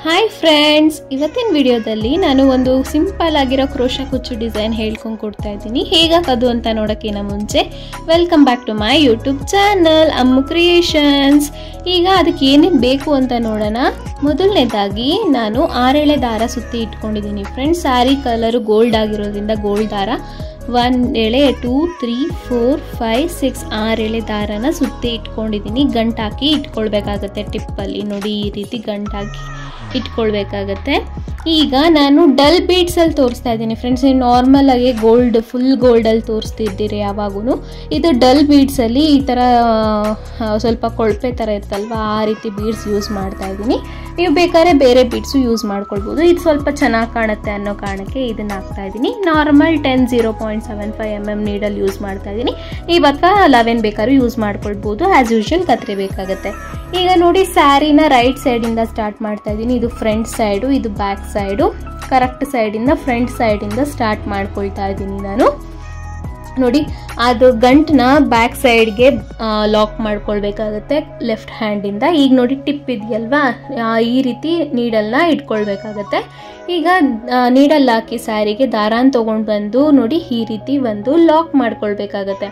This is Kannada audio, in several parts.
ಹಾಯ್ ಫ್ರೆಂಡ್ಸ್, ಇವತ್ತಿನ ವಿಡಿಯೋದಲ್ಲಿ ನಾನು ಒಂದು ಸಿಂಪಲ್ ಆಗಿರೋ ಕ್ರೋಶಾ ಕುಚ್ಚು ಡಿಸೈನ್ ಹೇಳ್ಕೊಂಡು ಕೊಡ್ತಾ ಇದ್ದೀನಿ. ಹೇಗಾಗೋದು ಅಂತ ನೋಡೋಕ್ಕಿಂತ ಮುಂಚೆ welcome back to my YouTube channel Ammu creations. ಈಗ ಅದಕ್ಕೆ ಏನೇನು ಬೇಕು ಅಂತ ನೋಡೋಣ. ಮೊದಲನೇದಾಗಿ ನಾನು 6 ಎಳೆ ದಾರ ಸುತ್ತಿ ಇಟ್ಕೊಂಡಿದ್ದೀನಿ ಫ್ರೆಂಡ್ಸ್. ಸ್ಯಾರಿ ಕಲರು ಗೋಲ್ಡ್ ಆಗಿರೋದ್ರಿಂದ ಗೋಲ್ಡ್ ದಾರ 1 ಎಳೆ 2 3 4 5 6 6 ಎಳೆ ದಾರನ ಸುತ್ತಿ ಇಟ್ಕೊಂಡಿದ್ದೀನಿ. ಗಂಟಾಕಿ ಇಟ್ಕೊಳ್ಬೇಕಾಗತ್ತೆ. ಟಿಪ್ಪಲ್ಲಿ ನೋಡಿ ಈ ರೀತಿ ಗಂಟಾಕಿ ಇಟ್ಕೊಳ್ಬೇಕಾಗತ್ತೆ. ಈಗ ನಾನು ಡಲ್ ಬೀಡ್ಸಲ್ಲಿ ತೋರಿಸ್ತಾ ಇದ್ದೀನಿ ಫ್ರೆಂಡ್ಸ್. ನೀವು ನಾರ್ಮಲ್ ಆಗಿ ಗೋಲ್ಡ್ ಫುಲ್ ಗೋಲ್ಡಲ್ಲಿ ತೋರಿಸ್ತಿದ್ದೀರಿ ಯಾವಾಗೂ. ಇದು ಡಲ್ ಬೀಡ್ಸಲ್ಲಿ ಈ ಥರ ಸ್ವಲ್ಪ ಕೊಳಪೆ ಥರ ಇರ್ತಲ್ವ, ಆ ರೀತಿ ಬೀಡ್ಸ್ ಯೂಸ್ ಮಾಡ್ತಾ ಇದ್ದೀನಿ. ನೀವು ಬೇಕಾದ್ರೆ ಬೇರೆ ಬೀಡ್ಸು ಯೂಸ್ ಮಾಡ್ಕೊಳ್ಬೋದು. ಇದು ಸ್ವಲ್ಪ ಚೆನ್ನಾಗಿ ಕಾಣುತ್ತೆ ಅನ್ನೋ ಕಾರಣಕ್ಕೆ ಇದನ್ನ ಹಾಕ್ತಾ ಇದ್ದೀನಿ. ನಾರ್ಮಲ್ 10 0.75 mm ನೀಡಲ್ಲಿ ಯೂಸ್ ಮಾಡ್ತಾ ಇದ್ದೀನಿ. ಇವಾಗ 11 ಬೇಕಾದ್ರೂ ಯೂಸ್ ಮಾಡ್ಕೊಳ್ಬೋದು. ಆ್ಯಸ್ ಯೂಶುವಲ್ ಕತ್ರಿ ಬೇಕಾಗುತ್ತೆ. ಈಗ ನೋಡಿ ಸ್ಯಾರಿನ ರೈಟ್ ಸೈಡಿಂದ ಸ್ಟಾರ್ಟ್ ಮಾಡ್ತಾ ಇದ್ದೀನಿ. ಇದು ಫ್ರಂಟ್ ಸೈಡು, ಇದು ಬ್ಯಾಕ್ ಸೈಡು. ಕರೆಕ್ಟ್ ಸೈಡಿಂದ ಫ್ರಂಟ್ ಸೈಡಿಂದ ಸ್ಟಾರ್ಟ್ ಮಾಡ್ಕೊಳ್ತಾ ಇದ್ದೀನಿ ನಾನು. ನೋಡಿ ಅದು ಗಂಟನ್ನ ಬ್ಯಾಕ್ ಸೈಡ್ಗೆ ಲಾಕ್ ಮಾಡ್ಕೊಳ್ಬೇಕಾಗತ್ತೆ ಲೆಫ್ಟ್ ಹ್ಯಾಂಡಿಂದ. ಈಗ ನೋಡಿ ಟಿಪ್ ಇದೆಯಲ್ವಾ, ಈ ರೀತಿ ನೀಡಲ್ನ ಇಟ್ಕೊಳ್ಬೇಕಾಗತ್ತೆ. ಈಗ ನೀಡಲ್ ಹಾಕಿ ಸ್ಯಾರಿಗೆ ದಾರಾನ್ ತೊಗೊಂಡು ಬಂದು ನೋಡಿ ಈ ರೀತಿ ಒಂದು ಲಾಕ್ ಮಾಡ್ಕೊಳ್ಬೇಕಾಗತ್ತೆ.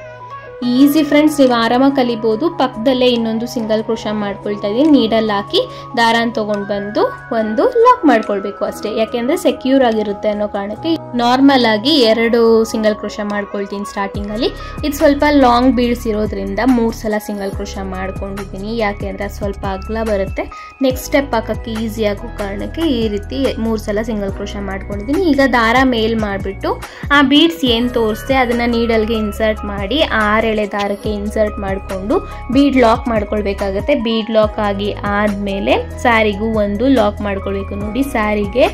ಈಸಿ ಫ್ರೆಂಡ್ಸ್, ನೀವು ಆರಾಮಾಗಿ ಕಲಿಬೋದು. ಪಕ್ಕದಲ್ಲೇ ಇನ್ನೊಂದು ಸಿಂಗಲ್ ಕ್ರೋಶಾ ಮಾಡ್ಕೊಳ್ತಾ ಇದ್ದೀನಿ. ನೀಡಲ್ ಹಾಕಿ ದಾರಾನ್ ತೊಗೊಂಡು ಬಂದು ಒಂದು ಲಾಕ್ ಮಾಡ್ಕೊಳ್ಬೇಕು ಅಷ್ಟೇ. ಯಾಕೆಂದರೆ ಸೆಕ್ಯೂರ್ ಆಗಿರುತ್ತೆ ಅನ್ನೋ ಕಾರಣಕ್ಕೆ ನಾರ್ಮಲ್ ಆಗಿ 2 ಸಿಂಗಲ್ ಕ್ರೋಶಾ ಮಾಡ್ಕೊಳ್ತೀನಿ ಸ್ಟಾರ್ಟಿಂಗಲ್ಲಿ. ಇದು ಸ್ವಲ್ಪ ಲಾಂಗ್ ಬೀಡ್ಸ್ ಇರೋದ್ರಿಂದ 3 ಸಲ ಸಿಂಗಲ್ ಕ್ರೋಶಾ ಮಾಡ್ಕೊಂಡಿದ್ದೀನಿ. ಯಾಕೆಂದರೆ ಅದು ಸ್ವಲ್ಪ ಅಗಲ ಬರುತ್ತೆ. ನೆಕ್ಸ್ಟ್ ಸ್ಟೆಪ್ ಹಾಕೋಕ್ಕೆ ಈಸಿ ಆಗೋ ಕಾರಣಕ್ಕೆ ಈ ರೀತಿ 3 ಸಲ ಸಿಂಗಲ್ ಕ್ರೋಶಾ ಮಾಡ್ಕೊಂಡಿದ್ದೀನಿ. ಈಗ ದಾರ ಮೇಲ್ ಮಾಡಿಬಿಟ್ಟು ಆ ಬೀಡ್ಸ್ ಏನು ತೋರಿಸ್ದೆ ಅದನ್ನು ನೀಡಲ್ಗೆ ಇನ್ಸರ್ಟ್ ಮಾಡಿ 6 ಎಳೆ ದಾರಕ್ಕೆ ಇನ್ಸರ್ಟ್ ಮಾಡಿಕೊಂಡು ಬೀಡ್ ಲಾಕ್ ಮಾಡ್ಕೊಳ್ಬೇಕಾಗತ್ತೆ. ಬೀಡ್ ಲಾಕ್ ಆಗಿ ಆದಮೇಲೆ ಸ್ಯಾರಿಗೂ ಒಂದು ಲಾಕ್ ಮಾಡ್ಕೊಳ್ಬೇಕು. ನೋಡಿ ಸ್ಯಾರಿಗೆ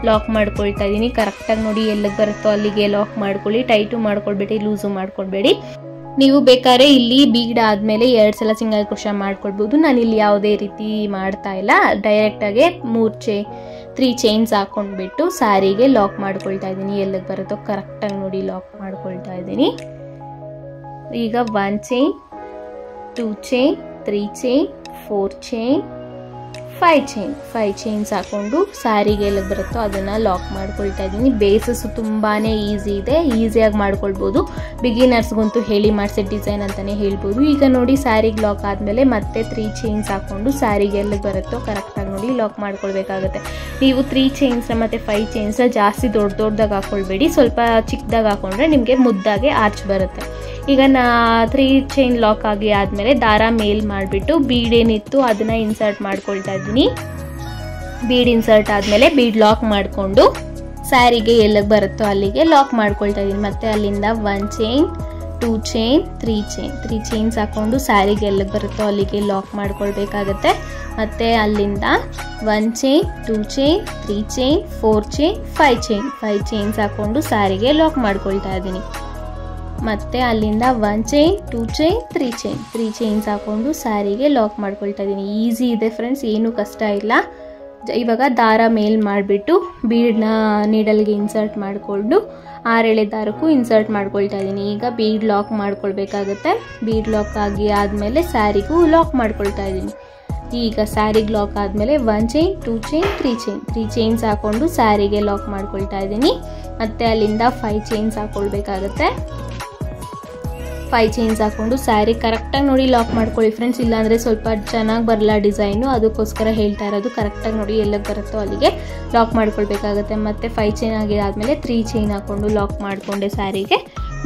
ಲಾಕ್ ಮಾಡ್ಕೊಳ್ತಾ ಇದ್ದೀನಿ. ಕರೆಕ್ಟಾಗಿ ನೋಡಿ ಎಲ್ಲಿಗೆ ಬರುತ್ತೋ ಅಲ್ಲಿಗೆ ಲಾಕ್ ಮಾಡ್ಕೊಳ್ಳಿ. ಟೈಟು ಮಾಡ್ಕೊಳ್ಬೇಡಿ, ಲೂಸು ಮಾಡ್ಕೊಳ್ಬೇಡಿ. ನೀವು ಬೇಕಾದ್ರೆ ಇಲ್ಲಿ ಬೀಡ್ ಆದಮೇಲೆ 2 ಸಲ ಸಿಂಗಲ್ ಕ್ರೋಶಾ ಮಾಡ್ಕೊಳ್ಬೋದು. ನಾನು ಇಲ್ಲಿ ಯಾವುದೇ ರೀತಿ ಮಾಡ್ತಾ ಇಲ್ಲ. ಡೈರೆಕ್ಟಾಗಿ 3 ಚೈನ್ಸ್ ಹಾಕೊಂಡ್ಬಿಟ್ಟು ಸ್ಯಾರಿಗೆ ಲಾಕ್ ಮಾಡ್ಕೊಳ್ತಾ ಇದ್ದೀನಿ. ಎಲ್ಲಿಗೆ ಬರುತ್ತೋ ಕರೆಕ್ಟಾಗಿ ನೋಡಿ ಲಾಕ್ ಮಾಡ್ಕೊಳ್ತಾ ಇದ್ದೀನಿ. ಈಗ 1 chain, 2 chain, 3 chain, 4 chain, 5 chains ಹಾಕೊಂಡು ಸ್ಯಾರಿಗೆ ಎಲ್ಲಿಗೆ ಬರುತ್ತೋ ಅದನ್ನು ಲಾಕ್ ಮಾಡ್ಕೊಳ್ತಾ ಇದ್ದೀನಿ. ಬೇಸಸ್ ತುಂಬಾ ಈಸಿ ಇದೆ, ಈಸಿಯಾಗಿ ಮಾಡ್ಕೊಳ್ಬೋದು. ಬಿಗಿನರ್ಸ್ಗಂತೂ ಹೇಳಿ ಮಾಡಿಸಿದ ಡಿಸೈನ್ ಅಂತಲೇ ಹೇಳ್ಬೋದು. ಈಗ ನೋಡಿ ಸ್ಯಾರಿಗೆ ಲಾಕ್ ಆದಮೇಲೆ ಮತ್ತೆ 3 ಚೈನ್ಸ್ ಹಾಕ್ಕೊಂಡು ಸ್ಯಾರಿಗೆ ಎಲ್ಲಿಗೆ ಬರುತ್ತೋ ಕರೆಕ್ಟಾಗಿ ನೋಡಿ ಲಾಕ್ ಮಾಡ್ಕೊಳ್ಬೇಕಾಗುತ್ತೆ. ನೀವು 3 ಚೈನ್ಸ್ನ ಮತ್ತು 5 ಚೈನ್ಸ್ನ ಜಾಸ್ತಿ ದೊಡ್ಡದಾಗಿ ಹಾಕ್ಕೊಳ್ಬೇಡಿ. ಸ್ವಲ್ಪ ಚಿಕ್ಕದಾಗಿ ಹಾಕ್ಕೊಂಡ್ರೆ ನಿಮಗೆ ಮುದ್ದಾಗೆ ಆರ್ಚ್ ಬರುತ್ತೆ. ಈಗ 3 ಚೈನ್ ಲಾಕ್ ಆಗಿ ಆದಮೇಲೆ ದಾರ ಮೇಲ್ ಮಾಡಿಬಿಟ್ಟು ಬೀಡ್ ಏನಿತ್ತು ಅದನ್ನು ಇನ್ಸರ್ಟ್ ಮಾಡ್ಕೊಳ್ತಾ ಇದ್ದೀನಿ. ಬೀಡ್ ಇನ್ಸರ್ಟ್ ಆದಮೇಲೆ ಬೀಡ್ ಲಾಕ್ ಮಾಡಿಕೊಂಡು ಸ್ಯಾರಿಗೆ ಎಲ್ಲಿಗೆ ಬರುತ್ತೋ ಅಲ್ಲಿಗೆ ಲಾಕ್ ಮಾಡ್ಕೊಳ್ತಾ ಇದ್ದೀನಿ. ಮತ್ತು ಅಲ್ಲಿಂದ 1 ಚೈನ್, 2 ಚೈನ್, 3 ಚೈನ್ಸ್ ಹಾಕ್ಕೊಂಡು ಸ್ಯಾರಿಗೆ ಎಲ್ಲಿಗೆ ಬರುತ್ತೋ ಅಲ್ಲಿಗೆ ಲಾಕ್ ಮಾಡ್ಕೊಳ್ಬೇಕಾಗತ್ತೆ. ಮತ್ತು ಅಲ್ಲಿಂದ 1 chain, 2 chain, 3 chain, 4 chain, 5 chains ಹಾಕ್ಕೊಂಡು ಸ್ಯಾರಿಗೆ ಲಾಕ್ ಮಾಡ್ಕೊಳ್ತಾ ಇದ್ದೀನಿ. ಮತ್ತು ಅಲ್ಲಿಂದ 1 ಚೈನ್, 2 ಚೈನ್, 3 ಚೈನ್ಸ್ ಹಾಕ್ಕೊಂಡು ಸ್ಯಾರಿಗೆ ಲಾಕ್ ಮಾಡ್ಕೊಳ್ತಾ ಇದ್ದೀನಿ. ಈಸಿ ಇದೆ ಫ್ರೆಂಡ್ಸ್, ಏನೂ ಕಷ್ಟ ಇಲ್ಲ. ಇವಾಗ ದಾರ ಮೇಲ್ ಮಾಡಿಬಿಟ್ಟು ಬೀಡನ್ನ ನೀಡಲ್ಗೆ ಇನ್ಸರ್ಟ್ ಮಾಡಿಕೊಂಡು 6 ಎಳೆ ದಾರಕ್ಕೂ ಇನ್ಸರ್ಟ್ ಮಾಡ್ಕೊಳ್ತಾ ಇದ್ದೀನಿ. ಈಗ ಬೀಡ್ ಲಾಕ್ ಮಾಡ್ಕೊಳ್ಬೇಕಾಗತ್ತೆ. ಬೀಡ್ ಲಾಕ್ ಆಗಿ ಆದಮೇಲೆ ಸ್ಯಾರಿಗೂ ಲಾಕ್ ಮಾಡ್ಕೊಳ್ತಾ ಇದ್ದೀನಿ. ಈಗ ಸ್ಯಾರಿಗೆ ಲಾಕ್ ಆದಮೇಲೆ 1 ಚೈನ್, 2 ಚೈನ್, 3 ಚೈನ್ಸ್ ಹಾಕ್ಕೊಂಡು ಸ್ಯಾರಿಗೆ ಲಾಕ್ ಮಾಡ್ಕೊಳ್ತಾ ಇದ್ದೀನಿ. ಮತ್ತು ಅಲ್ಲಿಂದ 5 ಚೈನ್ಸ್ ಹಾಕ್ಕೊಳ್ಬೇಕಾಗತ್ತೆ. 5 ಚೈನ್ಸ್ ಹಾಕ್ಕೊಂಡು ಸ್ಯಾರಿ ಕರೆಕ್ಟಾಗಿ ನೋಡಿ ಲಾಕ್ ಮಾಡ್ಕೊಳ್ಳಿ ಫ್ರೆಂಡ್ಸ್. ಇಲ್ಲಾಂದರೆ ಸ್ವಲ್ಪ ಚೆನ್ನಾಗಿ ಬರಲ್ಲ ಡಿಸೈನು, ಅದಕ್ಕೋಸ್ಕರ ಹೇಳ್ತಾ ಇರೋದು. ಕರೆಕ್ಟಾಗಿ ನೋಡಿ ಎಲ್ಲಿಗೆ ಬರುತ್ತೋ ಅಲ್ಲಿಗೆ ಲಾಕ್ ಮಾಡ್ಕೊಳ್ಬೇಕಾಗತ್ತೆ. ಮತ್ತು 5 ಚೈನ್ ಆಗಿದಾದಮೇಲೆ 3 ಚೈನ್ ಹಾಕ್ಕೊಂಡು ಲಾಕ್ ಮಾಡಿಕೊಂಡೆ ಸ್ಯಾರಿಗೆ.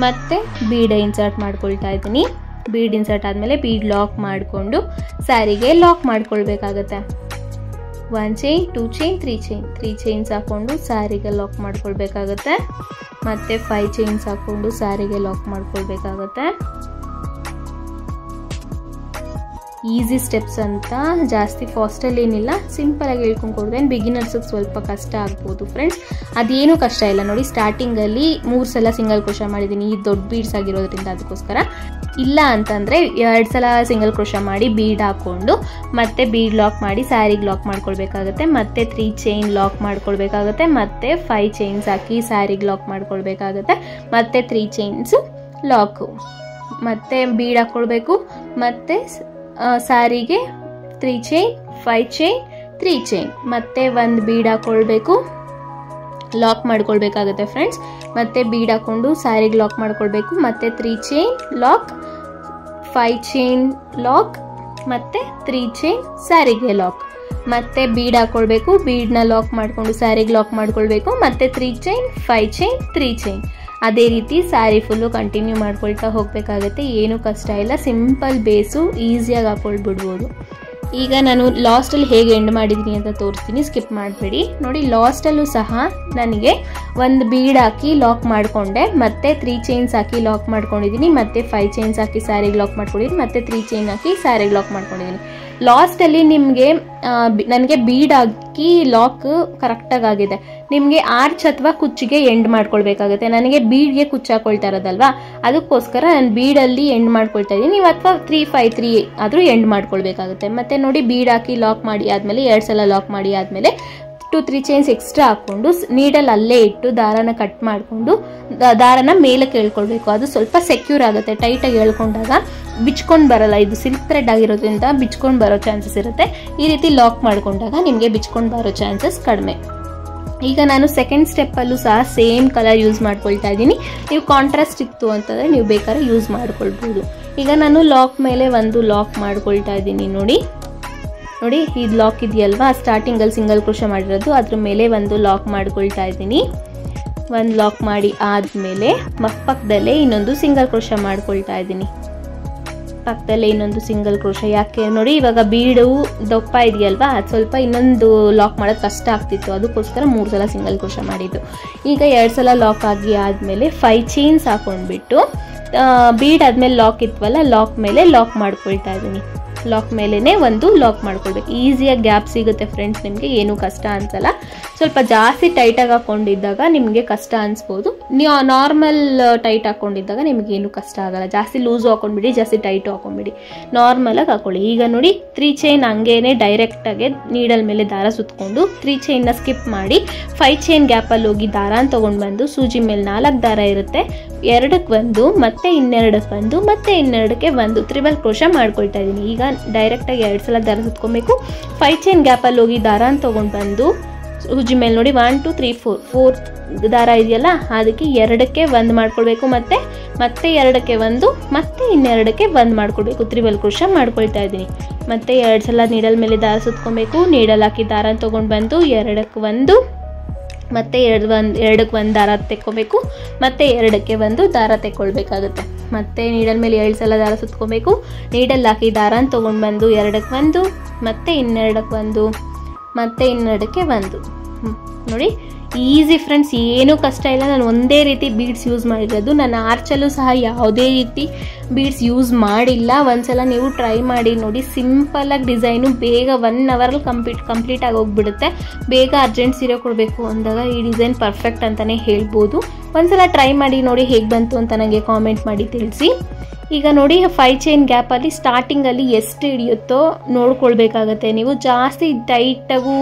ಮತ್ತು ಬೀಡ್ ಇನ್ಸರ್ಟ್ ಮಾಡ್ಕೊಳ್ತಾ ಇದ್ದೀನಿ. ಬೀಡ್ ಇನ್ಸರ್ಟ್ ಆದಮೇಲೆ ಬೀಡ್ ಲಾಕ್ ಮಾಡಿಕೊಂಡು ಸ್ಯಾರಿಗೆ ಲಾಕ್ ಮಾಡ್ಕೊಳ್ಬೇಕಾಗತ್ತೆ. 1 ಚೈನ್, 2 ಚೈನ್, 3 ಚೈನ್ಸ್ ಹಾಕ್ಕೊಂಡು ಸ್ಯಾರಿಗೆ ಲಾಕ್ ಮಾಡ್ಕೊಳ್ಬೇಕಾಗತ್ತೆ. ಮತ್ತು 5 ಚೈನ್ಸ್ ಹಾಕ್ಕೊಂಡು ಸ್ಯಾರಿಗೆ ಲಾಕ್ ಮಾಡ್ಕೊಳ್ಬೇಕಾಗತ್ತೆ. ಈಸಿ ಸ್ಟೆಪ್ಸ್ ಅಂತ ಜಾಸ್ತಿ ಫಾಸ್ಟಲ್ಲಿ ಏನಿಲ್ಲ, ಸಿಂಪಲಾಗಿ ಹೇಳ್ಕೊಂಡು ಕೊಡ್ದೆ. ಬಿಗಿನರ್ಸಿಗೆ ಸ್ವಲ್ಪ ಕಷ್ಟ ಆಗ್ಬೋದು ಫ್ರೆಂಡ್ಸ್, ಅದೇನೂ ಕಷ್ಟ ಇಲ್ಲ. ನೋಡಿ ಸ್ಟಾರ್ಟಿಂಗಲ್ಲಿ 3 ಸಲ ಸಿಂಗಲ್ ಕ್ರೋಶಾ ಮಾಡಿದ್ದೀನಿ, ಈ ದೊಡ್ಡ ಬೀಡ್ಸ್ ಆಗಿರೋದ್ರಿಂದ ಅದಕ್ಕೋಸ್ಕರ. ಇಲ್ಲ ಅಂತಂದರೆ 2 ಸಲ ಸಿಂಗಲ್ ಕ್ರೋಶಾ ಮಾಡಿ ಬೀಡ್ ಹಾಕ್ಕೊಂಡು ಮತ್ತೆ ಬೀಡ್ ಲಾಕ್ ಮಾಡಿ ಸ್ಯಾರಿಗೆ ಲಾಕ್ ಮಾಡ್ಕೊಳ್ಬೇಕಾಗತ್ತೆ. ಮತ್ತು 3 ಚೈನ್ ಲಾಕ್ ಮಾಡ್ಕೊಳ್ಬೇಕಾಗತ್ತೆ. ಮತ್ತು 5 ಚೈನ್ಸ್ ಹಾಕಿ ಸ್ಯಾರಿಗೆ ಲಾಕ್ ಮಾಡ್ಕೊಳ್ಬೇಕಾಗತ್ತೆ. ಮತ್ತು 3 ಚೈನ್ಸು ಲಾಕು, ಮತ್ತು ಬೀಡ್ ಹಾಕ್ಕೊಳ್ಬೇಕು. ಮತ್ತು ಸ್ಯಾರಿಗೆ 3 ಚೈನ್, 5 ಚೈನ್, 3 ಚೈನ್, ಮತ್ತೆ ಒಂದು ಬೀಡ್ ಹಾಕೊಳ್ಬೇಕು, ಲಾಕ್ ಮಾಡ್ಕೊಳ್ಬೇಕಾಗುತ್ತೆ ಫ್ರೆಂಡ್ಸ್. ಮತ್ತೆ ಬೀಡ್ ಹಾಕೊಂಡು ಸ್ಯಾರಿಗೆ ಲಾಕ್ ಮಾಡ್ಕೊಳ್ಬೇಕು, ಮತ್ತೆ 3 ಚೈನ್ ಲಾಕ್, 5 ಚೈನ್ ಲಾಕ್, ಮತ್ತೆ 3 ಚೈನ್ ಸ್ಯಾರಿಗೆ ಲಾಕ್, ಮತ್ತೆ ಬೀಡ್ ಹಾಕೊಳ್ಬೇಕು, ಬೀಡ್ನ ಲಾಕ್ ಮಾಡಿಕೊಂಡು ಸ್ಯಾರಿಗೆ ಲಾಕ್ ಮಾಡ್ಕೊಳ್ಬೇಕು, ಮತ್ತೆ 3 ಚೈನ್ 5 ಚೈನ್ 3 ಚೈನ್. ಅದೇ ರೀತಿ ಸ್ಯಾರಿ ಫುಲ್ಲು ಕಂಟಿನ್ಯೂ ಮಾಡ್ಕೊಳ್ತಾ ಹೋಗಬೇಕಾಗುತ್ತೆ. ಏನು ಕಷ್ಟ ಇಲ್ಲ, ಸಿಂಪಲ್ ಬೇಸು, ಈಸಿಯಾಗಿ ಹಾಕೊಳ್ಬಿಡ್ಬೋದು. ಈಗ ನಾನು ಲಾಸ್ಟಲ್ಲಿ ಹೇಗೆ ಎಂಡ್ ಮಾಡಿದ್ದೀನಿ ಅಂತ ತೋರಿಸ್ತೀನಿ, ಸ್ಕಿಪ್ ಮಾಡಬೇಡಿ ನೋಡಿ. ಲಾಸ್ಟಲ್ಲೂ ಸಹ ನನಗೆ ಒಂದು ಬೀಡ್ ಹಾಕಿ ಲಾಕ್ ಮಾಡಿಕೊಂಡೆ, ಮತ್ತೆ 3 ಚೈನ್ಸ್ ಹಾಕಿ ಲಾಕ್ ಮಾಡ್ಕೊಂಡಿದ್ದೀನಿ, ಮತ್ತೆ 5 ಚೈನ್ಸ್ ಹಾಕಿ ಸ್ಯಾರಿಗೆ ಲಾಕ್ ಮಾಡ್ಕೊಂಡಿದ್ದೀನಿ, ಮತ್ತೆ 3 ಚೈನ್ ಹಾಕಿ ಸ್ಯಾರಿಗೆ ಲಾಕ್ ಮಾಡ್ಕೊಂಡಿದ್ದೀನಿ. ಲಾಸ್ಟಲ್ಲಿ ನಿಮಗೆ ನನಗೆ ಬೀಡ್ ಹಾಕಿ ಲಾಕ್ ಕರೆಕ್ಟಾಗಿ ಆಗಿದೆ. ನಿಮಗೆ ಆರ್ಚ್ ಅಥವಾ ಕುಚ್ಚಿಗೆ ಎಂಡ್ ಮಾಡ್ಕೊಳ್ಬೇಕಾಗುತ್ತೆ. ನನಗೆ ಬೀಡ್ಗೆ ಕುಚ್ಚು ಹಾಕೊಳ್ತಾ ಇರೋದಲ್ವಾ, ಅದಕ್ಕೋಸ್ಕರ ನಾನು ಬೀಡಲ್ಲಿ ಎಂಡ್ ಮಾಡ್ಕೊಳ್ತಾ ಇದ್ದೀನಿ. ನೀವು ಅಥವಾ 3 5 3 ಆದರೂ ಎಂಡ್ ಮಾಡ್ಕೊಳ್ಬೇಕಾಗುತ್ತೆ. ಮತ್ತೆ ನೋಡಿ, ಬೀಡ್ ಹಾಕಿ ಲಾಕ್ ಮಾಡಿ ಆದಮೇಲೆ 2 ಸಲ ಲಾಕ್ ಮಾಡಿ ಆದಮೇಲೆ 2-3 ಚೈನ್ಸ್ ಎಕ್ಸ್ಟ್ರಾ ಹಾಕ್ಕೊಂಡು ನೀಡಲ್ ಅಲ್ಲೇ ಇಟ್ಟು ದಾರನ ಕಟ್ ಮಾಡಿಕೊಂಡು ದಾರನ ಮೇಲಕ್ಕೆ ಎಳ್ಕೊಳ್ಬೇಕು. ಅದು ಸ್ವಲ್ಪ ಸೆಕ್ಯೂರ್ ಆಗುತ್ತೆ. ಟೈಟಾಗಿ ಎಳ್ಕೊಂಡಾಗ ಬಿಚ್ಕೊಂಡು ಬರಲ್ಲ. ಇದು ಸಿಲ್ಕ್ ಥ್ರೆಡ್ ಆಗಿರೋದ್ರಿಂದ ಬಿಚ್ಕೊಂಡು ಬರೋ ಚಾನ್ಸಸ್ ಇರುತ್ತೆ. ಈ ರೀತಿ ಲಾಕ್ ಮಾಡ್ಕೊಂಡಾಗ ನಿಮಗೆ ಬಿಚ್ಕೊಂಡು ಬರೋ ಚಾನ್ಸಸ್ ಕಡಿಮೆ. ಈಗ ನಾನು ಸೆಕೆಂಡ್ ಸ್ಟೆಪ್ಪಲ್ಲೂ ಸಹ ಸೇಮ್ ಕಲರ್ ಯೂಸ್ ಮಾಡ್ಕೊಳ್ತಾ ಇದ್ದೀನಿ. ನೀವು ಕಾಂಟ್ರಾಸ್ಟ್ ಇತ್ತು ಅಂತಂದರೆ ನೀವು ಬೇಕಾದ್ರೆ ಯೂಸ್ ಮಾಡ್ಕೊಳ್ಬೋದು. ಈಗ ನಾನು ಲಾಕ್ ಮೇಲೆ ಒಂದು ಲಾಕ್ ಮಾಡ್ಕೊಳ್ತಾ ಇದ್ದೀನಿ. ನೋಡಿ, ಇದು ಲಾಕ್ ಇದೆಯಲ್ವಾ, ಸ್ಟಾರ್ಟಿಂಗಲ್ಲಿ ಸಿಂಗಲ್ ಕ್ರೋಶೆ ಮಾಡಿರೋದು, ಅದ್ರ ಮೇಲೆ ಒಂದು ಲಾಕ್ ಮಾಡ್ಕೊಳ್ತಾ ಇದ್ದೀನಿ. ಒಂದು ಲಾಕ್ ಮಾಡಿ ಆದಮೇಲೆ ಪಕ್ಕದಲ್ಲೇ ಇನ್ನೊಂದು ಸಿಂಗಲ್ ಕ್ರೋಶೆ ಮಾಡ್ಕೊಳ್ತಾ ಇದ್ದೀನಿ. ಪಕ್ಕದಲ್ಲೇ ಇನ್ನೊಂದು ಸಿಂಗಲ್ ಕ್ರೋಶೆ. ಯಾಕೆ ನೋಡಿ, ಇವಾಗ ಬೀಡು ದಪ್ಪ ಇದೆಯಲ್ವಾ, ಅದು ಸ್ವಲ್ಪ ಇನ್ನೊಂದು ಲಾಕ್ ಮಾಡೋದು ಕಷ್ಟ ಆಗ್ತಿತ್ತು, ಅದಕ್ಕೋಸ್ಕರ 3 ಸಲ ಸಿಂಗಲ್ ಕ್ರೋಶೆ ಮಾಡಿದ್ದು. ಈಗ 2 ಸಲ ಲಾಕ್ ಆಗಿ ಆದಮೇಲೆ 5 ಚೈನ್ಸ್ ಹಾಕೊಂಡ್ಬಿಟ್ಟು ಬೀಡ್ ಆದಮೇಲೆ ಲಾಕ್ ಇತ್ವಲ್ಲ, ಲಾಕ್ ಮೇಲೆ ಲಾಕ್ ಮಾಡ್ಕೊಳ್ತಾ ಇದ್ದೀನಿ. ಲಾಕ್ ಮೇಲೇ ಒಂದು ಲಾಕ್ ಮಾಡ್ಕೊಳ್ಬೇಕು. ಈಸಿಯಾಗಿ ಗ್ಯಾಪ್ ಸಿಗುತ್ತೆ ಫ್ರೆಂಡ್ಸ್, ನಿಮಗೆ ಏನೂ ಕಷ್ಟ ಅನ್ಸಲ್ಲ. ಸ್ವಲ್ಪ ಜಾಸ್ತಿ ಟೈಟಾಗಿ ಹಾಕೊಂಡಿದ್ದಾಗ ನಿಮಗೆ ಕಷ್ಟ ಅನ್ಸ್ಬೋದು. ನೀವು ನಾರ್ಮಲ್ ಟೈಟ್ ಹಾಕೊಂಡಿದ್ದಾಗ ನಿಮಗೇನು ಕಷ್ಟ ಆಗಲ್ಲ. ಜಾಸ್ತಿ ಲೂಸು ಹಾಕೊಂಡ್ಬಿಡಿ, ಜಾಸ್ತಿ ಟೈಟು ಹಾಕೊಂಡ್ಬಿಡಿ, ನಾರ್ಮಲಾಗಿ ಹಾಕೊಳ್ಳಿ. ಈಗ ನೋಡಿ, 3 ಚೈನ್ ಹಂಗೇನೆ ಡೈರೆಕ್ಟಾಗಿ ನೀಡಲ್ ಮೇಲೆ ದಾರ ಸುತ್ತಕೊಂಡು 3 ಚೈನ್ನ ಸ್ಕಿಪ್ ಮಾಡಿ 5 ಚೈನ್ ಗ್ಯಾಪಲ್ಲಿ ಹೋಗಿ ದಾರ ತೊಗೊಂಡು ಬಂದು ಸೂಜಿ ಮೇಲೆ 4 ದಾರ ಇರುತ್ತೆ, 2ಕ್ಕೆ ಒಂದು, ಮತ್ತೆ 2ಕ್ಕೆ ಒಂದು, ಮತ್ತೆ 2ಕ್ಕೆ ಒಂದು ತ್ರಿಬಲ್ ಕ್ರೋಶೆ ಮಾಡ್ಕೊಳ್ತಾ ಇದ್ದೀನಿ. ಈಗ ಡೈರೆಕ್ಟಾಗಿ 2 ಸಲ ದಾರ ಸುತ್ಕೊಬೇಕು. 5 ಚೈನ್ ಗ್ಯಾಪಲ್ಲಿ ಹೋಗಿ ದಾರ ತೊಗೊಂಡು ಬಂದು ಸೂಜಿ ಮೇಲೆ ನೋಡಿ 1 2 3 4 ದಾರ ಇದೆಯಲ್ಲ, ಅದಕ್ಕೆ 2ಕ್ಕೆ ಒಂದು ಮಾಡ್ಕೊಳ್ಬೇಕು, ಮತ್ತೆ 2ಕ್ಕೆ ಒಂದು, ಮತ್ತೆ 2ಕ್ಕೆ ಒಂದು ಮಾಡ್ಕೊಳ್ಬೇಕು. ತ್ರಿಬಲ್ ಕ್ರೋಶೆ ಮಾಡ್ಕೊಳ್ತಾ ಇದ್ದೀನಿ. ಮತ್ತೆ 2 ಸಲ ನೀಡಲ್ ಮೇಲೆ ದಾರ ಸುತ್ಕೊಬೇಕು. ನೀಡಲ್ ಹಾಕಿ ದಾರ ತೊಗೊಂಡು ಬಂದು 2ಕ್ಕೆ ಒಂದು, ಮತ್ತೆ 2ಕ್ಕೆ ಒಂದು ದಾರ ತೆಕ್ಕೋಬೇಕು, ಮತ್ತೆ 2ಕ್ಕೆ ಒಂದು ದಾರ ತೆಕ್ಕೊಳ್ಬೇಕಾಗುತ್ತೆ. ಮತ್ತೆ ನೀಡಲ್ ಮೇಲೆ 2 ಸಲ ದಾರ ಸುತ್ಕೊಬೇಕು. ನೀಡಲ್ ಹಾಕಿ ದಾರ ತೊಗೊಂಡು ಬಂದು 2ಕ್ಕೆ ಒಂದು, ಮತ್ತೆ 2ಕ್ಕೆ ಒಂದು, ಮತ್ತೆ 2ಕ್ಕೆ ಒಂದು. ನೋಡಿ, ಈಸಿ ಫ್ರೆಂಡ್ಸ್, ಏನೂ ಕಷ್ಟ ಇಲ್ಲ. ನಾನು ಒಂದೇ ರೀತಿ ಬೀಡ್ಸ್ ಯೂಸ್ ಮಾಡಿರೋದು. ನನ್ನ ಆರ್ಚಲ್ಲೂ ಸಹ ಯಾವುದೇ ರೀತಿ ಬೀಡ್ಸ್ ಯೂಸ್ ಮಾಡಿಲ್ಲ. ಒಂದ್ಸಲ ನೀವು ಟ್ರೈ ಮಾಡಿ ನೋಡಿ. ಸಿಂಪಲಾಗಿ ಡಿಸೈನು ಬೇಗ 1 ಅವರಲ್ಲಿ ಕಂಪ್ಲೀಟ್ ಆಗಿ ಹೋಗ್ಬಿಡುತ್ತೆ. ಬೇಗ ಅರ್ಜೆಂಟ್ ಸೀರೆ ಕೊಡಬೇಕು ಅಂದಾಗ ಈ ಡಿಸೈನ್ ಪರ್ಫೆಕ್ಟ್ ಅಂತಲೇ ಹೇಳ್ಬೋದು. ಒಂದ್ಸಲ ಟ್ರೈ ಮಾಡಿ ನೋಡಿ, ಹೇಗೆ ಬಂತು ಅಂತ ನನಗೆ ಕಾಮೆಂಟ್ ಮಾಡಿ ತಿಳಿಸಿ. ಈಗ ನೋಡಿ, 5 ಚೈನ್ ಗ್ಯಾಪಲ್ಲಿ ಸ್ಟಾರ್ಟಿಂಗಲ್ಲಿ ಎಷ್ಟು ಹಿಡಿಯುತ್ತೋ ನೋಡ್ಕೊಳ್ಬೇಕಾಗತ್ತೆ. ನೀವು ಜಾಸ್ತಿ ಟೈಟಾಗೂ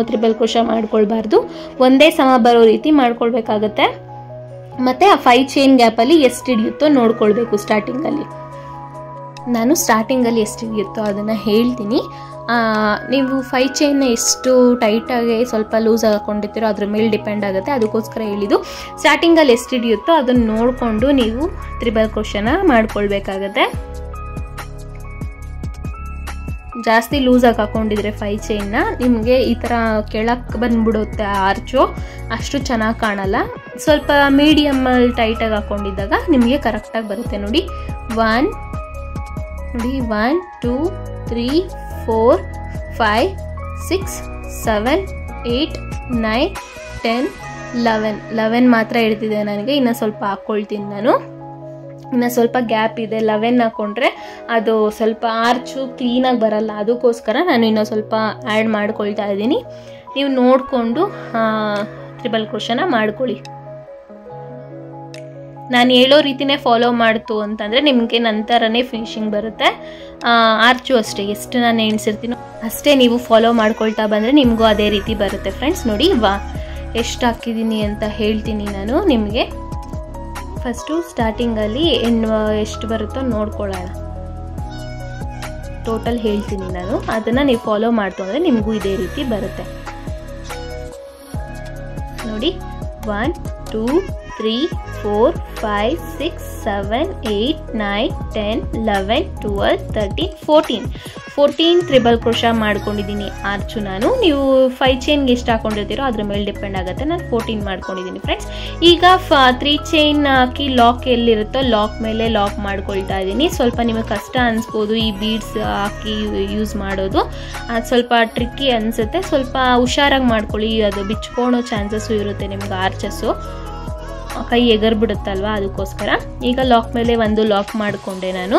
ತ್ರಿಬಲ್ ಕ್ರೋಶೆ ಮಾಡ್ಕೊಳ್ಬಾರ್ದು, ಒಂದೇ ಸಮ ಬರೋ ರೀತಿ ಮಾಡ್ಕೊಳ್ಬೇಕಾಗತ್ತೆ. ಮತ್ತು ಆ 5 ಚೈನ್ ಗ್ಯಾಪಲ್ಲಿ ಎಷ್ಟು ಹಿಡಿಯುತ್ತೋ ನೋಡ್ಕೊಳ್ಬೇಕು. ಸ್ಟಾರ್ಟಿಂಗಲ್ಲಿ ನಾನು ಸ್ಟಾರ್ಟಿಂಗಲ್ಲಿ ಎಷ್ಟು ಹಿಡಿಯುತ್ತೋ ಅದನ್ನು ಹೇಳ್ತೀನಿ. ನೀವು 5 ಚೈನ್ನ ಎಷ್ಟು ಟೈಟಾಗಿ ಸ್ವಲ್ಪ ಲೂಸಾಗಿ ಹಾಕೊಂಡಿರ್ತೀರೋ ಅದ್ರ ಮೇಲೆ ಡಿಪೆಂಡ್ ಆಗುತ್ತೆ. ಅದಕ್ಕೋಸ್ಕರ ಹೇಳಿದ್ದು, ಸ್ಟಾರ್ಟಿಂಗಲ್ಲಿ ಎಷ್ಟು ಹಿಡಿಯುತ್ತೋ ಅದನ್ನು ನೋಡಿಕೊಂಡು ನೀವು ತ್ರಿಬಲ್ ಕ್ರೋಶೆನ ಮಾಡ್ಕೊಳ್ಬೇಕಾಗತ್ತೆ. ಜಾಸ್ತಿ ಲೂಸಾಗಿ ಹಾಕೊಂಡಿದ್ರೆ 5 ಚೈನ್ನ ನಿಮಗೆ ಈ ಥರ ಕೆಳಕ್ಕೆ ಬಂದ್ಬಿಡುತ್ತೆ ಆರ್ಚು, ಅಷ್ಟು ಚೆನ್ನಾಗಿ ಕಾಣಲ್ಲ. ಸ್ವಲ್ಪ ಮೀಡಿಯಮ್ಮಲ್ಲಿ ಟೈಟಾಗಿ ಹಾಕೊಂಡಿದ್ದಾಗ ನಿಮಗೆ ಕರೆಕ್ಟಾಗಿ ಬರುತ್ತೆ. ನೋಡಿ, 1 2 3 4 5 6 7 8 9 10 11 ಮಾತ್ರ ಹಿಡ್ತಿದೆ ನನಗೆ. ಇನ್ನು ಸ್ವಲ್ಪ ಹಾಕ್ಕೊಳ್ತೀನಿ ನಾನು. ಇನ್ನು ಸ್ವಲ್ಪ ಗ್ಯಾಪ್ ಇದೆ. 11 ಹಾಕ್ಕೊಂಡ್ರೆ ಅದು ಸ್ವಲ್ಪ ಆರ್ಚು ಕ್ಲೀನಾಗಿ ಬರಲ್ಲ. ಅದಕ್ಕೋಸ್ಕರ ನಾನು ಇನ್ನೂ ಸ್ವಲ್ಪ ಆ್ಯಡ್ ಮಾಡ್ಕೊಳ್ತಾ ಇದ್ದೀನಿ. ನೀವು ನೋಡಿಕೊಂಡು ತ್ರಿಬಲ್ ಕ್ರೋಶೆನ ಮಾಡ್ಕೊಳ್ಳಿ. ನಾನು ಹೇಳೋ ರೀತಿನೇ ಫಾಲೋ ಮಾಡ್ತು ಅಂತಂದರೆ ನಿಮಗೆ ನಂತರನೇ ಫಿನಿಶಿಂಗ್ ಬರುತ್ತೆ. ಆರ್ಚು ಅಷ್ಟೇ, ಎಷ್ಟು ನಾನು ಎಣಿಸಿರ್ತೀನೋ ಅಷ್ಟೇ ನೀವು ಫಾಲೋ ಮಾಡ್ಕೊಳ್ತಾ ಬಂದರೆ ನಿಮಗೂ ಅದೇ ರೀತಿ ಬರುತ್ತೆ ಫ್ರೆಂಡ್ಸ್. ನೋಡಿ, ಎಷ್ಟು ಹಾಕಿದ್ದೀನಿ ಅಂತ ಹೇಳ್ತೀನಿ ನಾನು ನಿಮಗೆ. ಫಸ್ಟು ಸ್ಟಾರ್ಟಿಂಗಲ್ಲಿ ಎಷ್ಟು ಬರುತ್ತೋ ನೋಡ್ಕೊಳ್ಳೋಣ. ಟೋಟಲ್ ಹೇಳ್ತೀನಿ ನಾನು, ಅದನ್ನು ನೀವು ಫಾಲೋ ಮಾಡ್ತು ಅಂದರೆ ನಿಮಗೂ ಇದೇ ರೀತಿ ಬರುತ್ತೆ ನೋಡಿ. 1 2 3 4 5 6 7 8 9 10 11 12 13 14 ತ್ರಿಬಲ್ ಕ್ರೋಶಾ ಮಾಡ್ಕೊಂಡಿದ್ದೀನಿ ಆರ್ಚು ನಾನು. ನೀವು 5 ಚೈನ್ಗೆ ಎಷ್ಟು ಹಾಕೊಂಡಿರ್ತೀರೋ ಅದ್ರ ಮೇಲೆ ಡಿಪೆಂಡ್ ಆಗುತ್ತೆ. ನಾನು 14 ಮಾಡ್ಕೊಂಡಿದ್ದೀನಿ ಫ್ರೆಂಡ್ಸ್. ಈಗ 3 ಚೈನ್ ಹಾಕಿ ಲಾಕ್ ಎಲ್ಲಿರುತ್ತೋ ಲಾಕ್ ಮೇಲೆ ಲಾಕ್ ಮಾಡ್ಕೊಳ್ತಾ ಇದ್ದೀನಿ. ಸ್ವಲ್ಪ ನಿಮಗೆ ಕಷ್ಟ ಅನಿಸ್ಬೋದು ಈ ಬೀಡ್ಸ್ ಹಾಕಿ ಯೂಸ್ ಮಾಡೋದು, ಅದು ಸ್ವಲ್ಪ ಟ್ರಿಕ್ಕಿ ಅನಿಸುತ್ತೆ. ಸ್ವಲ್ಪ ಹುಷಾರಾಗಿ ಮಾಡ್ಕೊಳ್ಳಿ, ಅದು ಬಿಚ್ಕೊಳೋ ಚಾನ್ಸಸ್ಸು ಇರುತ್ತೆ ನಿಮ್ಗೆ ಆರ್ಚಸ್ಸು, ಕೈ ಎಗರ್ಬಿಡುತ್ತಲ್ವ ಅದಕ್ಕೋಸ್ಕರ. ಈಗ ಲಾಕ್ ಮೇಲೆ ಒಂದು ಲಾಕ್ ಮಾಡಿಕೊಂಡೆ ನಾನು.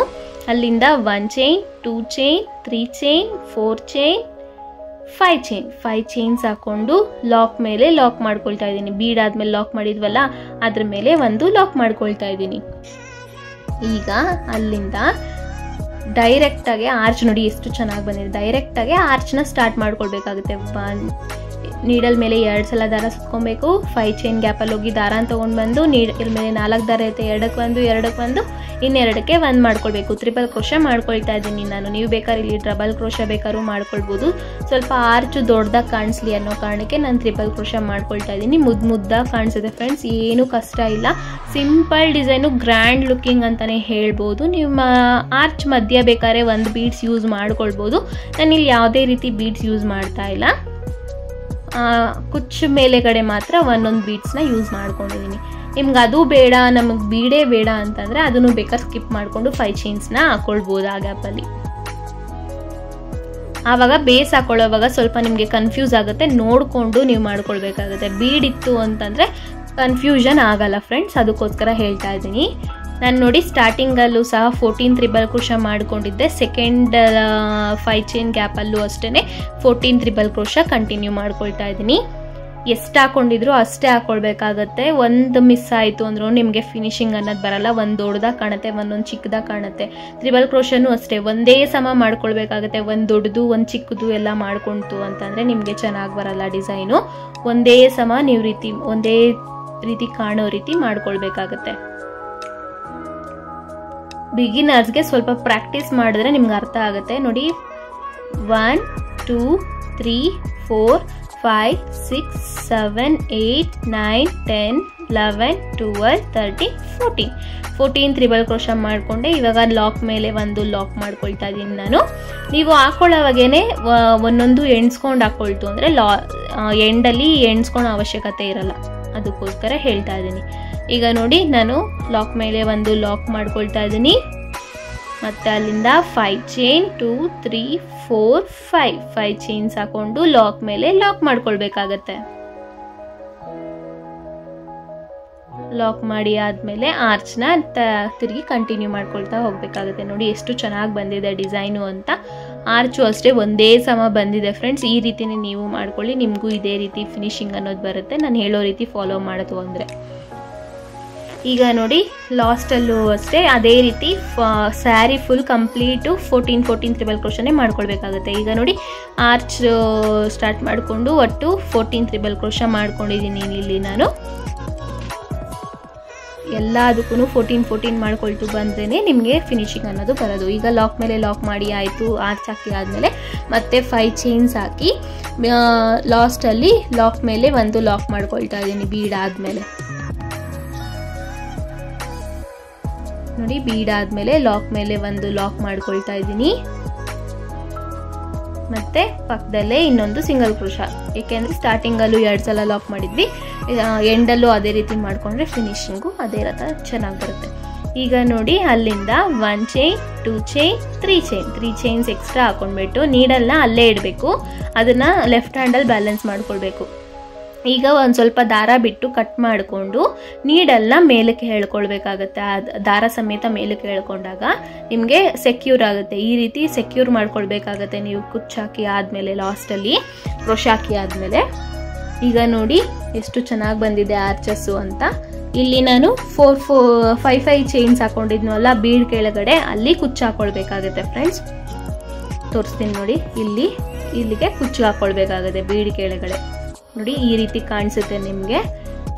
ಅಲ್ಲಿಂದ 1 chain 2 chain 3 chain 4 chain 5 chains ಹಾಕೊಂಡು ಲಾಕ್ ಮೇಲೆ ಲಾಕ್ ಮಾಡ್ಕೊಳ್ತಾ ಇದ್ದೀನಿ. ಬೀಡ್ ಆದ್ಮೇಲೆ ಲಾಕ್ ಮಾಡಿದ್ವಲ್ಲ ಅದ್ರ ಮೇಲೆ ಒಂದು ಲಾಕ್ ಮಾಡ್ಕೊಳ್ತಾ ಇದ್ದೀನಿ. ಈಗ ಅಲ್ಲಿಂದ ಡೈರೆಕ್ಟಾಗಿ ಆರ್ಚ್ ನೋಡಿ ಎಷ್ಟು ಚೆನ್ನಾಗಿ ಬಂದಿದೆ. ಡೈರೆಕ್ಟಾಗಿ ಆರ್ಚ್ನ ಸ್ಟಾರ್ಟ್ ಮಾಡ್ಕೊಳ್ಬೇಕಾಗುತ್ತೆ. ನೀಡಲ್ ಮೇಲೆ 2 ಸಲ ದಾರ ಸುತ್ಕೊಬೇಕು. 5 ಚೈನ್ ಗ್ಯಾಪಲ್ಲಿ ಹೋಗಿ ದಾರ ತೊಗೊಂಡು ಬಂದು ನೀಡಲ್ ಮೇಲೆ 4 ದಾರ ಇರುತ್ತೆ, 2ಕ್ಕೆ ಒಂದು ಇನ್ನೆರಡಕ್ಕೆ 1 ಮಾಡ್ಕೊಳ್ಬೇಕು. ತ್ರಿಬಲ್ ಕ್ರೋಶಾ ಮಾಡ್ಕೊಳ್ತಾ ಇದ್ದೀನಿ ನಾನು. ನೀವು ಬೇಕಾದ್ರೆ ಇಲ್ಲಿ ಡಬಲ್ ಕ್ರೋಶಾ ಬೇಕಾದ್ರೂ ಮಾಡ್ಕೊಳ್ಬೋದು. ಸ್ವಲ್ಪ ಆರ್ಚು ದೊಡ್ಡದಾಗಿ ಕಾಣಿಸ್ಲಿ ಅನ್ನೋ ಕಾರಣಕ್ಕೆ ನಾನು ತ್ರಿಬಲ್ ಕ್ರೋಶಾ ಮಾಡ್ಕೊಳ್ತಾ ಇದ್ದೀನಿ. ಮುದ್ದಾಗಿ ಕಾಣಿಸುತ್ತೆ ಫ್ರೆಂಡ್ಸ್, ಏನೂ ಕಷ್ಟ ಇಲ್ಲ. ಸಿಂಪಲ್ ಡಿಸೈನು, ಗ್ರ್ಯಾಂಡ್ ಲುಕ್ಕಿಂಗ್ ಅಂತಲೇ ಹೇಳ್ಬೋದು. ನಿಮ್ಮ ಆರ್ಚ್ ಮಧ್ಯ ಬೇಕಾದ್ರೆ ಒಂದು ಬೀಡ್ಸ್ ಯೂಸ್ ಮಾಡ್ಕೊಳ್ಬೋದು. ನಾನಿಲ್ಲಿ ಯಾವುದೇ ರೀತಿ ಬೀಡ್ಸ್ ಯೂಸ್ ಮಾಡ್ತಾ ಇಲ್ಲ. ಕುಚ್ಚು ಮೇಲೆಗಡೆ ಮಾತ್ರ ಒಂದೊಂದು ಬೀಡ್ಸ್ನ ಯೂಸ್ ಮಾಡ್ಕೊಂಡಿದ್ದೀನಿ. ನಿಮ್ಗೆ ಅದು ಬೇಡ, ನಮಗೆ ಬೀಡೇ ಬೇಡ ಅಂತಂದರೆ ಅದನ್ನು ಬೇಕಾದ್ರೆ ಸ್ಕಿಪ್ ಮಾಡಿಕೊಂಡು 5 ಚೈನ್ಸ್ನ ಹಾಕೊಳ್ಬೋದು ಆ ಗ್ಯಾಪಲ್ಲಿ. ಆವಾಗ ಬೇಸ್ ಹಾಕೊಳ್ಳೋವಾಗ ಸ್ವಲ್ಪ ನಿಮಗೆ ಕನ್ಫ್ಯೂಸ್ ಆಗುತ್ತೆ, ನೋಡಿಕೊಂಡು ನೀವು ಮಾಡ್ಕೊಳ್ಬೇಕಾಗುತ್ತೆ. ಬೀಡ್ ಇತ್ತು ಅಂತಂದರೆ ಕನ್ಫ್ಯೂಷನ್ ಆಗಲ್ಲ ಫ್ರೆಂಡ್ಸ್, ಅದಕ್ಕೋಸ್ಕರ ಹೇಳ್ತಾ ಇದ್ದೀನಿ ನಾನು. ನೋಡಿ ಸ್ಟಾರ್ಟಿಂಗಲ್ಲೂ ಸಹ 14 ತ್ರಿಬಲ್ ಕ್ರೋಶಾ ಮಾಡ್ಕೊಂಡಿದ್ದೆ. ಸೆಕೆಂಡ್ 5 ಚೈನ್ ಗ್ಯಾಪಲ್ಲೂ ಅಷ್ಟೇ 14 ತ್ರಿಬಲ್ ಕ್ರೋಶಾ ಕಂಟಿನ್ಯೂ ಮಾಡ್ಕೊಳ್ತಾ ಇದ್ದೀನಿ. ಎಷ್ಟು ಹಾಕೊಂಡಿದ್ರು ಅಷ್ಟೇ ಹಾಕೊಳ್ಬೇಕಾಗತ್ತೆ. ಒಂದು ಮಿಸ್ ಆಯಿತು ಅಂದ್ರೂ ನಿಮಗೆ ಫಿನಿಶಿಂಗ್ ಅನ್ನೋದು ಬರಲ್ಲ. ಒಂದು ದೊಡ್ಡದಾಗಿ ಕಾಣುತ್ತೆ, ಒಂದೊಂದು ಚಿಕ್ಕದಾಗಿ ಕಾಣುತ್ತೆ. ತ್ರಿಬಲ್ ಕ್ರೋಶಾನು ಅಷ್ಟೇ ಒಂದೇ ಸಮ ಮಾಡ್ಕೊಳ್ಬೇಕಾಗತ್ತೆ. ಒಂದು ದೊಡ್ಡದು ಒಂದು ಚಿಕ್ಕದು ಎಲ್ಲ ಮಾಡ್ಕೊಂತು ಅಂತಂದರೆ ನಿಮಗೆ ಚೆನ್ನಾಗಿ ಬರಲ್ಲ ಡಿಸೈನು. ಒಂದೇ ಸಮ ನೀವು ಒಂದೇ ರೀತಿ ಕಾಣೋ ರೀತಿ ಮಾಡ್ಕೊಳ್ಬೇಕಾಗತ್ತೆ. ಬಿಗಿನರ್ಸ್ಗೆ ಸ್ವಲ್ಪ ಪ್ರಾಕ್ಟೀಸ್ ಮಾಡಿದ್ರೆ ನಿಮ್ಗೆ ಅರ್ಥ ಆಗುತ್ತೆ ನೋಡಿ. 1 2 3 4 5 6 7 8 9 10 11 12 13 14 ತ್ರಿಬಲ್ ಕ್ರೋಶಾ ಮಾಡಿಕೊಂಡೆ. ಇವಾಗ ಲಾಕ್ ಮೇಲೆ ಒಂದು ಲಾಕ್ ಮಾಡ್ಕೊಳ್ತಾ ಇದ್ದೀನಿ ನಾನು. ನೀವು ಹಾಕೊಳ್ಳೋವಾಗೇನೆ ಒಂದೊಂದು ಎಣ್ಸ್ಕೊಂಡು ಹಾಕೊಳ್ತು ಅಂದರೆ ಎಂಡಲ್ಲಿ ಎಣ್ಸ್ಕೊಳೋ ಅವಶ್ಯಕತೆ ಇರಲ್ಲ, ಅದಕ್ಕೋಸ್ಕರ ಹೇಳ್ತಾ ಇದ್ದೀನಿ. ಈಗ ನೋಡಿ ನಾನು ಲಾಕ್ ಮೇಲೆ ಒಂದು ಲಾಕ್ ಮಾಡ್ಕೊಳ್ತಾ ಇದ್ದೀನಿ. ಮತ್ತು ಅಲ್ಲಿಂದ 5 ಚೈನ್ 2 3 4 5 ಚೈನ್ಸ್ ಹಾಕೊಂಡು ಲಾಕ್ ಮೇಲೆ ಲಾಕ್ ಮಾಡ್ಕೊಳ್ಬೇಕಾಗತ್ತೆ. ಲಾಕ್ ಮಾಡಿ ಆದಮೇಲೆ ಆರ್ಚ್ನ ತಿರುಗಿ ಕಂಟಿನ್ಯೂ ಮಾಡ್ಕೊಳ್ತಾ ಹೋಗಬೇಕಾಗುತ್ತೆ. ನೋಡಿ ಎಷ್ಟು ಚೆನ್ನಾಗಿ ಬಂದಿದೆ ಡಿಸೈನು ಅಂತ. ಆರ್ಚು ಅಷ್ಟೇ ಒಂದೇ ಸಮ ಬಂದಿದೆ ಫ್ರೆಂಡ್ಸ್. ಈ ರೀತಿನೇ ನೀವು ಮಾಡ್ಕೊಳ್ಳಿ, ನಿಮಗೂ ಇದೇ ರೀತಿ ಫಿನಿಶಿಂಗ್ ಅನ್ನೋದು ಬರುತ್ತೆ ನಾನು ಹೇಳೋ ರೀತಿ ಫಾಲೋ ಮಾಡೋದು ಅಂದರೆ. ಈಗ ನೋಡಿ ಲಾಸ್ಟಲ್ಲೂ ಅಷ್ಟೇ ಅದೇ ರೀತಿ ಸ್ಯಾರಿ ಫುಲ್ ಕಂಪ್ಲೀಟು 14 ತ್ರಿಬಲ್ ಕ್ರೋಶಾನೇ ಮಾಡ್ಕೊಳ್ಬೇಕಾಗುತ್ತೆ. ಈಗ ನೋಡಿ ಆರ್ಚ್ ಸ್ಟಾರ್ಟ್ ಮಾಡಿಕೊಂಡು ಒಟ್ಟು 14 ತ್ರಿಬಲ್ ಕ್ರೋಶಾ ಮಾಡ್ಕೊಂಡಿದ್ದೀನಿ ಇಲ್ಲಿ ನಾನು. ಎಲ್ಲದಕ್ಕೂ 14 ಮಾಡ್ಕೊಳ್ತು ಬಂದ್ರೇ ನಿಮಗೆ ಫಿನಿಶಿಂಗ್ ಅನ್ನೋದು ಬರೋದು. ಈಗ ಲಾಕ್ ಮೇಲೆ ಲಾಕ್ ಮಾಡಿ ಆಯಿತು, ಆರ್ಚ್ ಹಾಕಿ ಆದಮೇಲೆ ಮತ್ತೆ 5 ಚೈನ್ಸ್ ಹಾಕಿ ಲಾಸ್ಟಲ್ಲಿ ಲಾಕ್ ಮೇಲೆ ಒಂದು ಲಾಕ್ ಮಾಡ್ಕೊಳ್ತಾ ಇದ್ದೀನಿ ಬೀಡ್ ಆದಮೇಲೆ. ನೋಡಿ ಬೀಡ್ ಆದಮೇಲೆ ಲಾಕ್ ಮೇಲೆ ಒಂದು ಲಾಕ್ ಮಾಡ್ಕೊಳ್ತಾ ಇದ್ದೀನಿ. ಮತ್ತು ಪಕ್ಕದಲ್ಲೇ ಇನ್ನೊಂದು ಸಿಂಗಲ್ ಕ್ರೋಶಾ, ಏಕೆಂದರೆ ಸ್ಟಾರ್ಟಿಂಗಲ್ಲೂ 2 ಸಲ ಲಾಕ್ ಮಾಡಿದ್ವಿ, ಎಂಡಲ್ಲೂ ಅದೇ ರೀತಿ ಮಾಡಿಕೊಂಡ್ರೆ ಫಿನಿಶಿಂಗು ಅದೇ ರೀತಿ ಚೆನ್ನಾಗಿ ಬರುತ್ತೆ. ಈಗ ನೋಡಿ ಅಲ್ಲಿಂದ 1 ಚೈನ್ 2 ಚೈನ್ 3 ಚೈನ್ಸ್ ಎಕ್ಸ್ಟ್ರಾ ಹಾಕೊಂಡ್ಬಿಟ್ಟು ನೀಡಲ್ನ ಅಲ್ಲೇ ಇಡಬೇಕು. ಅದನ್ನು ಲೆಫ್ಟ್ ಹ್ಯಾಂಡಲ್ಲಿ ಬ್ಯಾಲೆನ್ಸ್ ಮಾಡ್ಕೊಳ್ಬೇಕು. ಈಗ ಒಂದು ಸ್ವಲ್ಪ ದಾರ ಬಿಟ್ಟು ಕಟ್ ಮಾಡಿಕೊಂಡು ನೀಡಲ್ನ ಮೇಲಕ್ಕೆ ಹೇಳ್ಕೊಳ್ಬೇಕಾಗತ್ತೆ. ದಾರ ಸಮೇತ ಮೇಲಕ್ಕೆ ಹೇಳ್ಕೊಂಡಾಗ ನಿಮಗೆ ಸೆಕ್ಯೂರ್ ಆಗುತ್ತೆ. ಈ ರೀತಿ ಸೆಕ್ಯೂರ್ ಮಾಡ್ಕೊಳ್ಬೇಕಾಗತ್ತೆ ನೀವು ಕುಚ್ಚಾಕಿ ಆದಮೇಲೆ, ಲಾಸ್ಟಲ್ಲಿ ಕ್ರೋಶಾಕಿ ಆದಮೇಲೆ. ಈಗ ನೋಡಿ ಎಷ್ಟು ಚೆನ್ನಾಗಿ ಬಂದಿದೆ ಆರ್ಚಸ್ಸು ಅಂತ. ಇಲ್ಲಿ ನಾನು 5 ಚೈನ್ಸ್ ಹಾಕೊಂಡಿದ್ನಲ್ಲ ಬೀಡ್ ಕೆಳಗಡೆ, ಅಲ್ಲಿ ಕುಚ್ಚು ಹಾಕೊಳ್ಬೇಕಾಗತ್ತೆ ಫ್ರೆಂಡ್ಸ್. ತೋರಿಸ್ತೀನಿ ನೋಡಿ, ಇಲ್ಲಿಗೆ ಕುಚ್ಚು ಹಾಕೊಳ್ಬೇಕಾಗುತ್ತೆ ಬೀಡ್ ಕೆಳಗಡೆ. ನೋಡಿ ಈ ರೀತಿ ಕಾಣಿಸುತ್ತೆ ನಿಮಗೆ.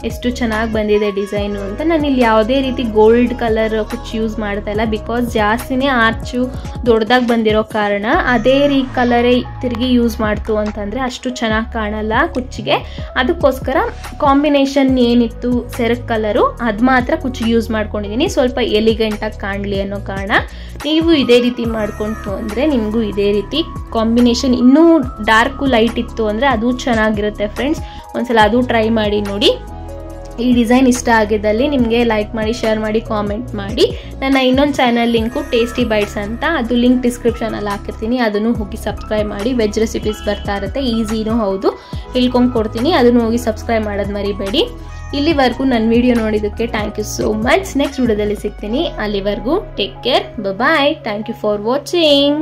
ಎಷ್ಟು ಚೆನ್ನಾಗಿ ಬಂದಿದೆ ಡಿಸೈನು ಅಂತ. ನಾನು ಇಲ್ಲಿ ಯಾವುದೇ ರೀತಿ ಗೋಲ್ಡ್ ಕಲರ್ ಕುಚ್ಚು ಯೂಸ್ ಮಾಡ್ತಾ ಇಲ್ಲ, ಬಿಕಾಸ್ ಜಾಸ್ತಿನೇ ಆರ್ಚು ದೊಡ್ಡದಾಗಿ ಬಂದಿರೋ ಕಾರಣ ಅದೇ ಕಲರೇ ತಿರುಗಿ ಯೂಸ್ ಮಾಡ್ತು ಅಂತಂದರೆ ಅಷ್ಟು ಚೆನ್ನಾಗಿ ಕಾಣಲ್ಲ ಕುಚ್ಚಿಗೆ. ಅದಕ್ಕೋಸ್ಕರ ಕಾಂಬಿನೇಷನ್ ಏನಿತ್ತು ಸೆರಗ್ ಕಲರು ಅದು ಮಾತ್ರ ಕುಚ್ಚು ಯೂಸ್ ಮಾಡ್ಕೊಂಡಿದ್ದೀನಿ, ಸ್ವಲ್ಪ ಎಲಿಗೆಂಟಾಗಿ ಕಾಣಲಿ ಅನ್ನೋ ಕಾರಣ. ನೀವು ಇದೇ ರೀತಿ ಮಾಡ್ಕೊಂತು ಅಂದರೆ ನಿಮಗೂ ಇದೇ ರೀತಿ ಕಾಂಬಿನೇಷನ್ ಇನ್ನೂ ಡಾರ್ಕು ಲೈಟ್ ಇತ್ತು ಅಂದರೆ ಅದು ಚೆನ್ನಾಗಿರುತ್ತೆ ಫ್ರೆಂಡ್ಸ್. ಒಂದ್ಸಲ ಅದು ಟ್ರೈ ಮಾಡಿ ನೋಡಿ. ಈ ಡಿಸೈನ್ ಇಷ್ಟ ಆಗಿದ್ದಲ್ಲಿ ನಿಮಗೆ ಲೈಕ್ ಮಾಡಿ, ಶೇರ್ ಮಾಡಿ, ಕಾಮೆಂಟ್ ಮಾಡಿ. ನನ್ನ ಇನ್ನೊಂದು ಚಾನಲ್ ಲಿಂಕು ಟೇಸ್ಟಿ ಬೈಟ್ಸ್ ಅಂತ, ಅದು ಲಿಂಕ್ ಡಿಸ್ಕ್ರಿಪ್ಷನಲ್ಲಿ ಹಾಕಿರ್ತೀನಿ, ಅದನ್ನು ಹೋಗಿ ಸಬ್ಸ್ಕ್ರೈಬ್ ಮಾಡಿ. ವೆಜ್ ರೆಸಿಪೀಸ್ ಬರ್ತಾ ಇರುತ್ತೆ, ಈಸಿನೂ ಹೌದು, ಹೇಳ್ಕೊಂಡು ಕೊಡ್ತೀನಿ, ಅದನ್ನು ಹೋಗಿ ಸಬ್ಸ್ಕ್ರೈಬ್ ಮಾಡೋದು ಮರಿಬೇಡಿ. ಇಲ್ಲಿವರೆಗೂ ನನ್ನ ವಿಡಿಯೋ ನೋಡಿದ್ದಕ್ಕೆ thank you so much. Next ವಿಡಿಯೋದಲ್ಲಿ ಸಿಗ್ತೀನಿ, ಅಲ್ಲಿವರೆಗೂ take care, bye. Thank you for watching.